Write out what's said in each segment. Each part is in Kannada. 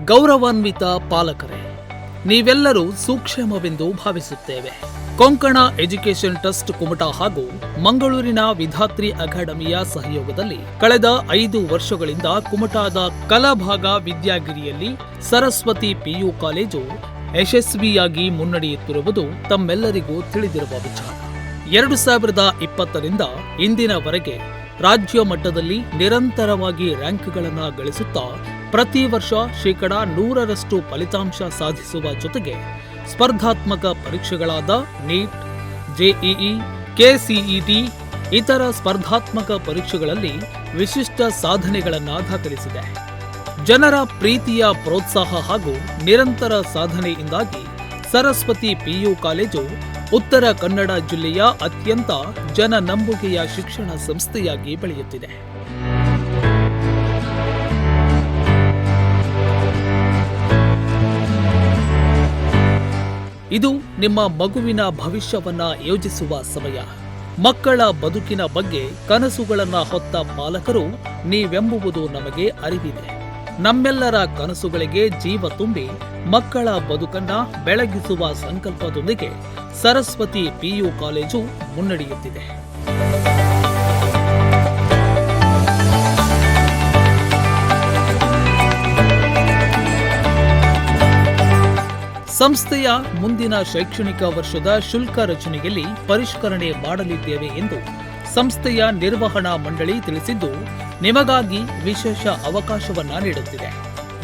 ಗೌರವಾನ್ವಿತ ಪಾಲಕರೇ, ನೀವೆಲ್ಲರೂ ಸುಕ್ಷೇಮವೆಂದು ಭಾವಿಸುತ್ತೇವೆ. ಕೊಂಕಣ ಎಜುಕೇಷನ್ ಟ್ರಸ್ಟ್ ಕುಮಟಾ ಹಾಗೂ ಮಂಗಳೂರಿನ ವಿಧಾತ್ರಿ ಅಕಾಡೆಮಿಯ ಸಹಯೋಗದಲ್ಲಿ ಕಳೆದ 5 ವರ್ಷಗಳಿಂದ ಕುಮಟಾದ ಕಲಾಭಾಗ ವಿದ್ಯಾಗಿರಿಯಲ್ಲಿ ಸರಸ್ವತಿ ಪಿಯು ಕಾಲೇಜು ಯಶಸ್ವಿಯಾಗಿ ಮುನ್ನಡೆಯುತ್ತಿರುವುದು ತಮ್ಮೆಲ್ಲರಿಗೂ ತಿಳಿದಿರುವ ವಿಚಾರ. 2020ರಿಂದ ಇಂದಿನವರೆಗೆ ರಾಜ್ಯ ಮಟ್ಟದಲ್ಲಿ ನಿರಂತರವಾಗಿ ರ್ಯಾಂಕ್ಗಳನ್ನು ಗಳಿಸುತ್ತಾ ಪ್ರತಿ ವರ್ಷ 100% ಫಲಿತಾಂಶ ಸಾಧಿಸುವ ಜೊತೆಗೆ ಸ್ಪರ್ಧಾತ್ಮಕ ಪರೀಕ್ಷೆಗಳಾದ ನೀಟ್, ಜೆಇಇ, ಕೆಸಿಇಟಿ ಇತರ ಸ್ಪರ್ಧಾತ್ಮಕ ಪರೀಕ್ಷೆಗಳಲ್ಲಿ ವಿಶಿಷ್ಟ ಸಾಧನೆಗಳನ್ನು ದಾಖಲಿಸಿದೆ. ಜನರ ಪ್ರೀತಿಯ ಪ್ರೋತ್ಸಾಹ ಹಾಗೂ ನಿರಂತರ ಸಾಧನೆಯಿಂದಾಗಿ ಸರಸ್ವತಿ ಪಿಯು ಕಾಲೇಜು ಉತ್ತರ ಕನ್ನಡ ಜಿಲ್ಲೆಯ ಅತ್ಯಂತ ಜನನಂಬುಗೆಯ ಶಿಕ್ಷಣ ಸಂಸ್ಥೆಯಾಗಿ ಬೆಳೆಯುತ್ತಿದೆ. ಇದು ನಿಮ್ಮ ಮಗುವಿನ ಭವಿಷ್ಯವನ್ನ ಯೋಜಿಸುವ ಸಮಯ. ಮಕ್ಕಳ ಬದುಕಿನ ಬಗ್ಗೆ ಕನಸುಗಳನ್ನ ಹೊತ್ತ ಪಾಲಕರು ನೀವೆಂಬುವುದು ನಮಗೆ ಅರಿವಿದೆ. ನಮ್ಮೆಲ್ಲರ ಕನಸುಗಳಿಗೆ ಜೀವ ತುಂಬಿ ಮಕ್ಕಳ ಬದುಕನ್ನ ಬೆಳಗಿಸುವ ಸಂಕಲ್ಪದೊಂದಿಗೆ ಸರಸ್ವತಿ ಪಿಯು ಕಾಲೇಜು ಮುನ್ನಡೆಯುತ್ತಿದೆ. ಸಂಸ್ಥೆಯ ಮುಂದಿನ ಶೈಕ್ಷಣಿಕ ವರ್ಷದ ಶುಲ್ಕ ರಚನೆಯಲ್ಲಿ ಪರಿಷ್ಕರಣೆ ಮಾಡಲಿದ್ದೇವೆ ಎಂದು ಸಂಸ್ಥೆಯ ನಿರ್ವಹಣಾ ಮಂಡಳಿ ತಿಳಿಸಿದ್ದು, ನಿಮಗಾಗಿ ವಿಶೇಷ ಅವಕಾಶವನ್ನ ನೀಡುತ್ತಿದೆ.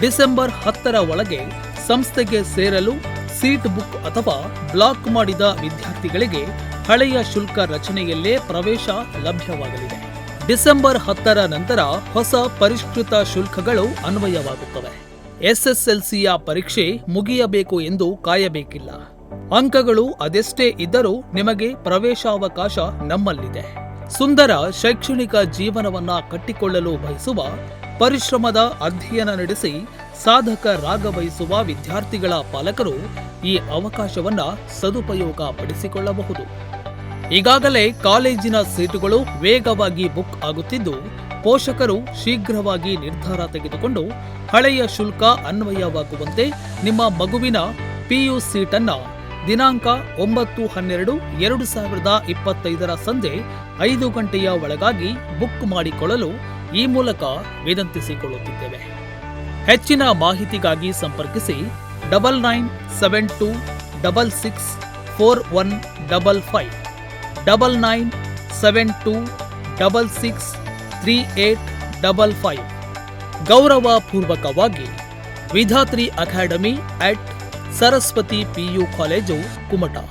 ಡಿಸೆಂಬರ್ 10ರ ಒಳಗೆ ಸಂಸ್ಥೆಗೆ ಸೇರಲು ಸೀಟ್ ಬುಕ್ ಅಥವಾ ಬ್ಲಾಕ್ ಮಾಡಿದ ವಿದ್ಯಾರ್ಥಿಗಳಿಗೆ ಹಳೆಯ ಶುಲ್ಕ ರಚನೆಯಲ್ಲೇ ಪ್ರವೇಶ ಲಭ್ಯವಾಗಲಿದೆ. ಡಿಸೆಂಬರ್ 10ರ ನಂತರ ಹೊಸ ಪರಿಷ್ಕೃತ ಶುಲ್ಕಗಳು ಅನ್ವಯವಾಗುತ್ತವೆ. ಎಸ್ಎಸ್ಎಲ್ಸಿಯ ಪರೀಕ್ಷೆ ಮುಗಿಯಬೇಕು ಎಂದು ಕಾಯಬೇಕಿಲ್ಲ. ಅಂಕಗಳು ಅದೆಷ್ಟೇ ಇದ್ದರೂ ನಿಮಗೆ ಪ್ರವೇಶಾವಕಾಶ ನಮ್ಮಲ್ಲಿದೆ. ಸುಂದರ ಶೈಕ್ಷಣಿಕ ಜೀವನವನ್ನ ಕಟ್ಟಿಕೊಳ್ಳಲು ಬಯಸುವ, ಪರಿಶ್ರಮದ ಅಧ್ಯಯನ ನಡೆಸಿ ಸಾಧಕರಾಗ ಬಯಸುವ ವಿದ್ಯಾರ್ಥಿಗಳ ಪಾಲಕರು ಈ ಅವಕಾಶವನ್ನ ಸದುಪಯೋಗ ಪಡಿಸಿಕೊಳ್ಳಬಹುದು. ಈಗಾಗಲೇ ಕಾಲೇಜಿನ ಸೀಟುಗಳು ವೇಗವಾಗಿ ಬುಕ್ ಆಗುತ್ತಿದ್ದು, ಪೋಷಕರು ಶೀಘ್ರವಾಗಿ ನಿರ್ಧಾರ ತೆಗೆದುಕೊಂಡು ಹಳೆಯ ಶುಲ್ಕ ಅನ್ವಯವಾಗುವಂತೆ ನಿಮ್ಮ ಮಗುವಿನ ಪಿಯು ಸೀಟನ್ನ ದಿನಾಂಕ 9/12/2025 ಸಂಜೆ 5 ಗಂಟೆಯ ಒಳಗಾಗಿ ಬುಕ್ ಮಾಡಿಕೊಳ್ಳಲು ಈ ಮೂಲಕ ವಿನಂತಿಸಿಕೊಳ್ಳುತ್ತಿದ್ದೇವೆ. ಹೆಚ್ಚಿನ ಮಾಹಿತಿಗಾಗಿ ಸಂಪರ್ಕಿಸಿ 9972664155 9972663855. ಗೌರವಪೂರ್ವಕವಾಗಿ Vidhatri academy @ Saraswati PU college Kumta.